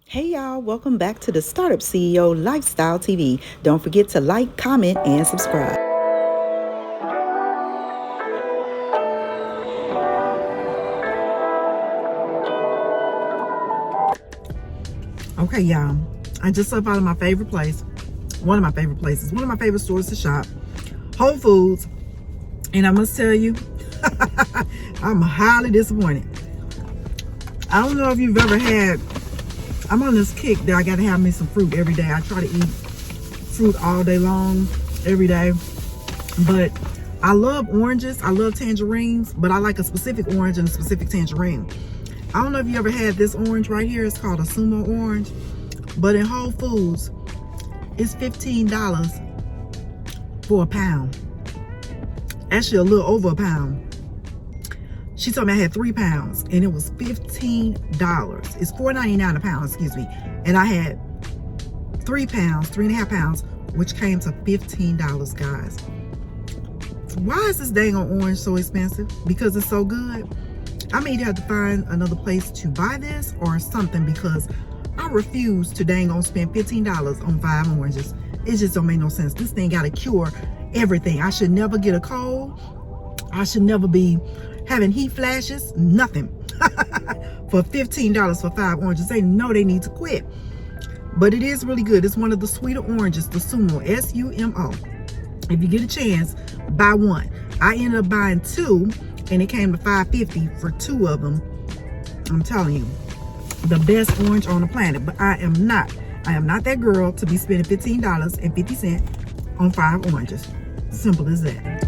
Hey y'all, welcome back to the Startup CEO Lifestyle TV. Don't forget to like, comment, and subscribe. Okay, y'all. I just left out of my favorite place. One of my favorite places. One of my favorite stores to shop. Whole Foods. And I must tell you, I'm highly disappointed. I don't know if you've ever had, I'm on this kick that I gotta have me some fruit every day. I try to eat fruit all day long, every day. But I love oranges. I love tangerines, but I like a specific orange and a specific tangerine. I don't know if you ever had this orange right here. It's called a sumo orange. But in Whole Foods, it's $15 for a pound. Actually, a little over a pound. She told me I had 3 pounds, and it was $15. It's $4.99 a pound, excuse me. And I had 3 pounds, 3.5 pounds, which came to $15, guys. Why is this dang on orange so expensive? Because it's so good? I may either have to find another place to buy this or something, because I refuse to dang on spend $15 on 5 oranges. It just don't make no sense. This thing gotta cure everything. I should never get a cold. I should never be having heat flashes. Nothing. For $15 for 5 oranges. They know they need to quit. But it is really good. It's one of the sweeter oranges, the Sumo, S-U-M-O. If you get a chance, buy one. I ended up buying 2, and it came to $5.50 for 2 of them. I'm telling you, the best orange on the planet. But I am not that girl to be spending $15.50 on 5 oranges. Simple as that.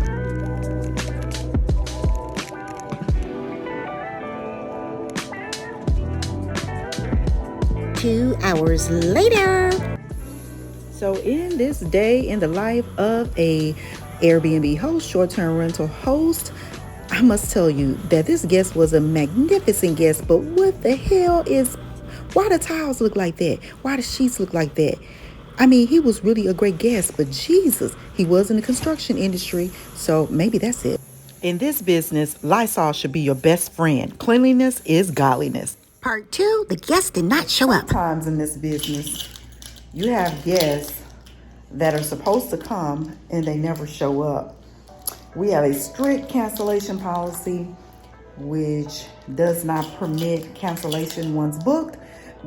2 hours later. So in this day in the life of a Airbnb host, short-term rental host, I must tell you that this guest was a magnificent guest, but what the hell why the tiles look like that? Why the sheets look like that? I mean, he was really a great guest, but Jesus, he was in the construction industry, so maybe that's it. In this business, Lysol should be your best friend. Cleanliness is godliness. Part 2, the guest did not show up. Sometimes in this business, you have guests that are supposed to come and they never show up. We have a strict cancellation policy which does not permit cancellation once booked,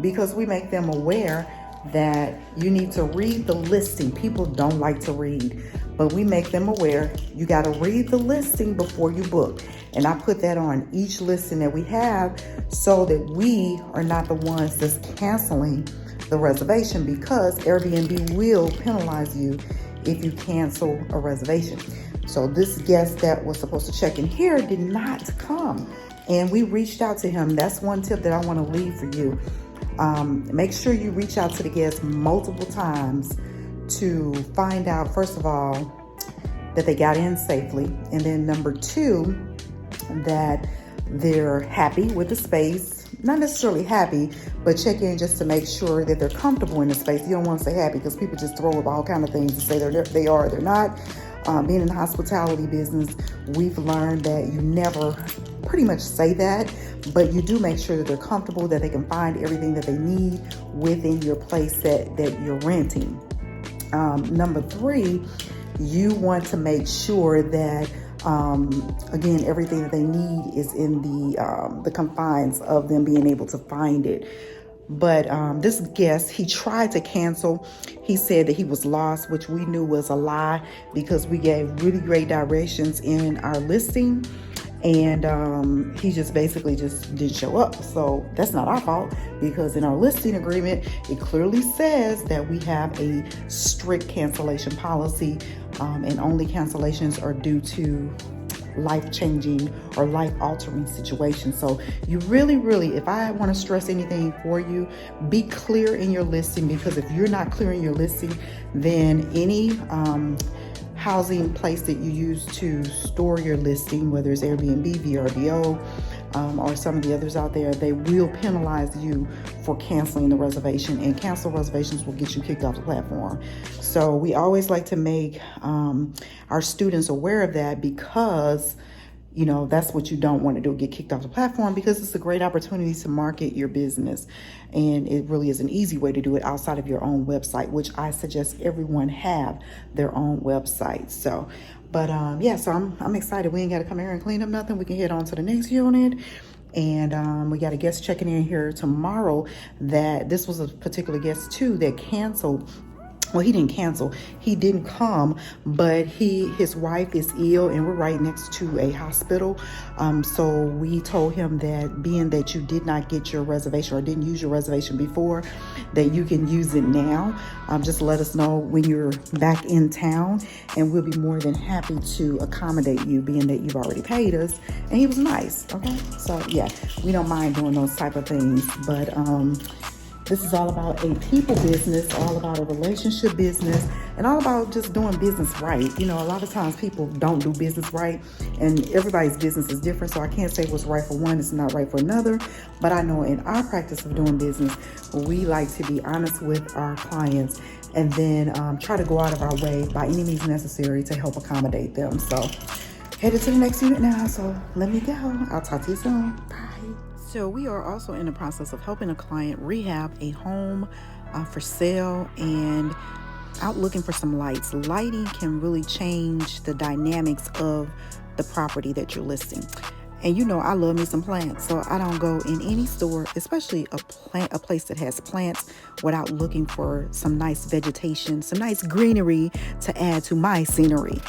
because we make them aware that you need to read the listing. People don't like to read, but we make them aware you got to read the listing before you book. And I put that on each listing that we have so that we are not the ones that's canceling the reservation, because Airbnb will penalize you if you cancel a reservation. So this guest that was supposed to check in here did not come, and we reached out to him. That's one tip that I want to leave for you. Make sure you reach out to the guests multiple times to find out, first of all, that they got in safely, and then number 2, that they're happy with the space. Not necessarily happy, but check in just to make sure that they're comfortable in the space. You don't want to say happy, because people just throw up all kind of things and say they are or they're not. Being in the hospitality business, we've learned that you never pretty much say that, but you do make sure that they're comfortable, that they can find everything that they need within your place that you're renting. Number 3, you want to make sure that again, everything that they need is in the confines of them being able to find it. But this guest, he tried to cancel. He said that he was lost, which we knew was a lie, because we gave really great directions in our listing, and he just basically just didn't show up. So that's not our fault, because in our listing agreement, it clearly says that we have a strict cancellation policy, and only cancellations are due to life-changing or life-altering situations. So you really, if I want to stress anything for you, be clear in your listing, because if you're not clear in your listing, then any housing place that you use to store your listing, whether it's Airbnb, VRBO, or some of the others out there, they will penalize you for canceling the reservation, and cancel reservations will get you kicked off the platform. So we always like to make our students aware of that, because that's what you don't want to do, get kicked off the platform, because it's a great opportunity to market your business. And it really is an easy way to do it outside of your own website, which I suggest everyone have their own website. So, but so I'm excited. We ain't got to come here and clean up nothing. We can head on to the next unit. And we got a guest checking in here tomorrow. That this was a particular guest too that canceled. Well, he didn't cancel. He didn't come, but his wife is ill, and we're right next to a hospital. So we told him that being that you did not get your reservation or didn't use your reservation before, that you can use it now. Just let us know when you're back in town, and we'll be more than happy to accommodate you, being that you've already paid us. And he was nice. Okay, so yeah, we don't mind doing those type of things, but this is all about a people business, all about a relationship business, and all about just doing business right. A lot of times people don't do business right, and everybody's business is different, so I can't say what's right for one is not right for another. But I know in our practice of doing business, we like to be honest with our clients, and then try to go out of our way by any means necessary to help accommodate them. So headed to the next unit now, so let me go. I'll talk to you soon. Bye. So we are also in the process of helping a client rehab a home for sale, and out looking for some lights. Lighting can really change the dynamics of the property that you're listing. And I love me some plants, so I don't go in any store, especially a place that has plants, without looking for some nice vegetation, some nice greenery to add to my scenery.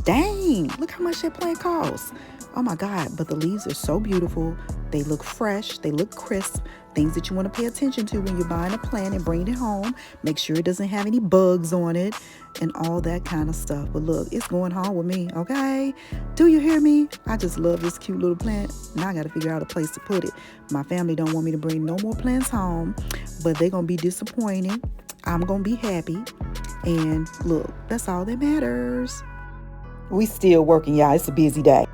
Dang, look how much that plant costs. Oh my God, but the leaves are so beautiful. They look fresh, they look crisp, things that you want to pay attention to when you're buying a plant and bringing it home. Make sure it doesn't have any bugs on it and all that kind of stuff. But look, it's going home with me, okay? Do you hear me? I just love this cute little plant. Now I got to figure out a place to put it. My family don't want me to bring no more plants home, but they're going to be disappointed. I'm going to be happy. And look, that's all that matters. We still working, y'all. It's a busy day.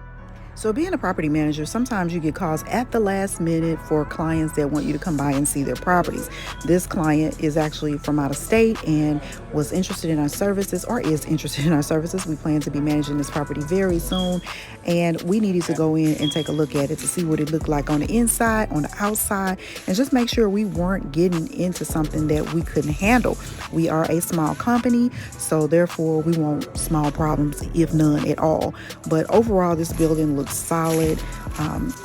So being a property manager, sometimes you get calls at the last minute for clients that want you to come by and see their properties. This client is actually from out of state and was interested in our services, or is interested in our services. We plan to be managing this property very soon, and we needed to go in and take a look at it to see what it looked like on the inside, on the outside, and just make sure we weren't getting into something that we couldn't handle. We are a small company, so therefore we want small problems, if none at all. But overall, this building looks solid.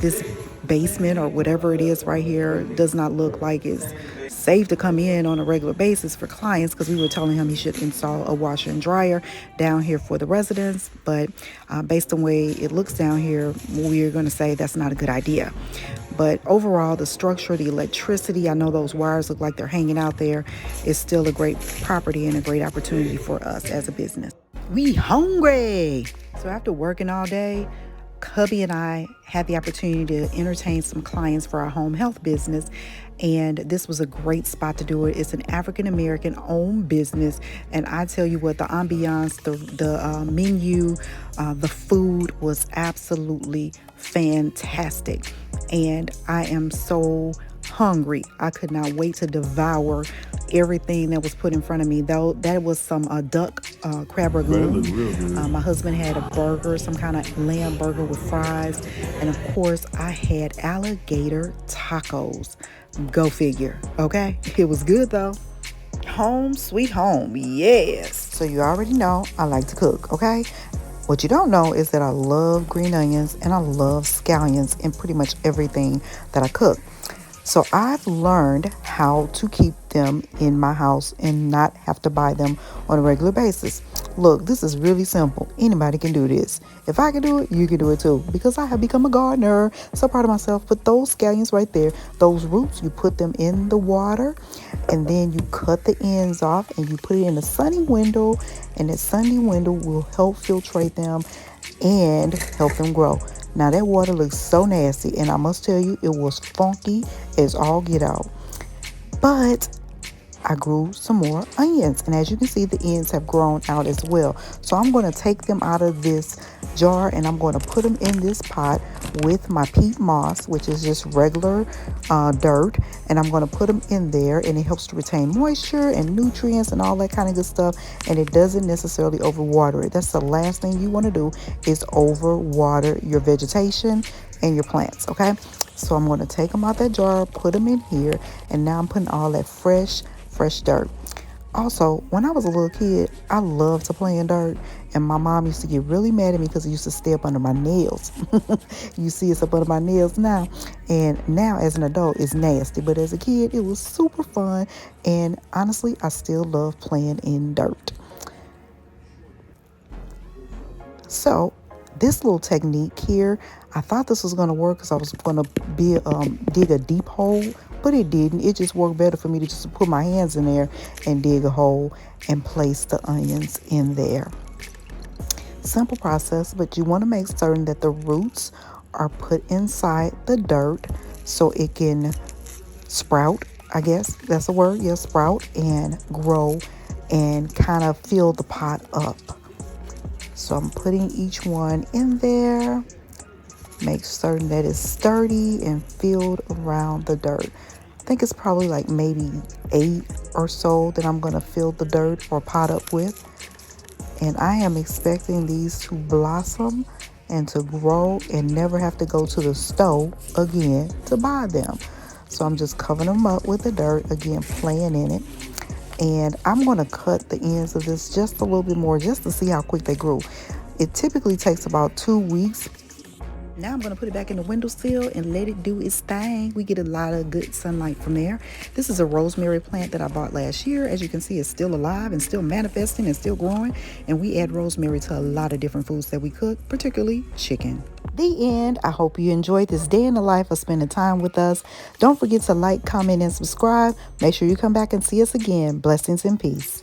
This basement or whatever it is right here does not look like it's safe to come in on a regular basis for clients, because we were telling him he should install a washer and dryer down here for the residents. But based on the way it looks down here, we're going to say that's not a good idea. But overall, the structure, the electricity, I know those wires look like they're hanging out there, is still a great property and a great opportunity for us as a business. We hungry. So after working all day, Cubby and I had the opportunity to entertain some clients for our home health business, and this was a great spot to do it. It's an African-American owned business, and I tell you what, the ambiance, the menu, the food was absolutely fantastic, and I am so hungry. I could not wait to devour everything that was put in front of me. Though that was some duck crab ragout. My husband had a burger, some kind of lamb burger with fries, and of course I had alligator tacos. Go figure. Okay, it was good though. Home sweet home, yes. So you already know I like to cook. Okay, what you don't know is that I love green onions and I love scallions in pretty much everything that I cook. So I've learned how to keep them in my house and not have to buy them on a regular basis. Look, this is really simple. Anybody can do this. If I can do it, you can do it too, because I have become a gardener. So proud of myself. But those scallions right there, those roots, you put them in the water and then you cut the ends off and you put it in a sunny window, and that sunny window will help filtrate them and help them grow. Now that water looks so nasty, and I must tell you, it was funky as all get out. But I grew some more onions. And as you can see, the ends have grown out as well. So I'm going to take them out of this jar and I'm going to put them in this pot with my peat moss, which is just regular dirt. And I'm going to put them in there, and it helps to retain moisture and nutrients and all that kind of good stuff. And it doesn't necessarily overwater it. That's the last thing you want to do, is overwater your vegetation and your plants, okay? So I'm going to take them out that jar, put them in here, and now I'm putting all that fresh dirt. Also, when I was a little kid, I loved to play in dirt, and my mom used to get really mad at me because it used to stay up under my nails. You see it's up under my nails now, and now as an adult, it's nasty, but as a kid, it was super fun, and honestly, I still love playing in dirt. So this little technique here, I thought this was going to work because I was going to dig a deep hole, but it didn't. It just worked better for me to just put my hands in there and dig a hole and place the onions in there. Simple process, but you want to make certain that the roots are put inside the dirt so it can sprout. I guess that's a word. Yeah, sprout and grow and kind of fill the pot up. So I'm putting each one in there. Make certain that it's sturdy and filled around the dirt. I think it's probably like maybe 8 or so that I'm going to fill the dirt or pot up with. And I am expecting these to blossom and to grow and never have to go to the store again to buy them. So I'm just covering them up with the dirt, again, playing in it. And I'm going to cut the ends of this just a little bit more just to see how quick they grew. It typically takes about 2 weeks. Now I'm going to put it back in the windowsill and let it do its thing. We get a lot of good sunlight from there. This is a rosemary plant that I bought last year. As you can see, it's still alive and still manifesting and still growing. And we add rosemary to a lot of different foods that we cook, particularly chicken. The end. I hope you enjoyed this day in the life of spending time with us. Don't forget to like, comment, and subscribe. Make sure you come back and see us again. Blessings and peace.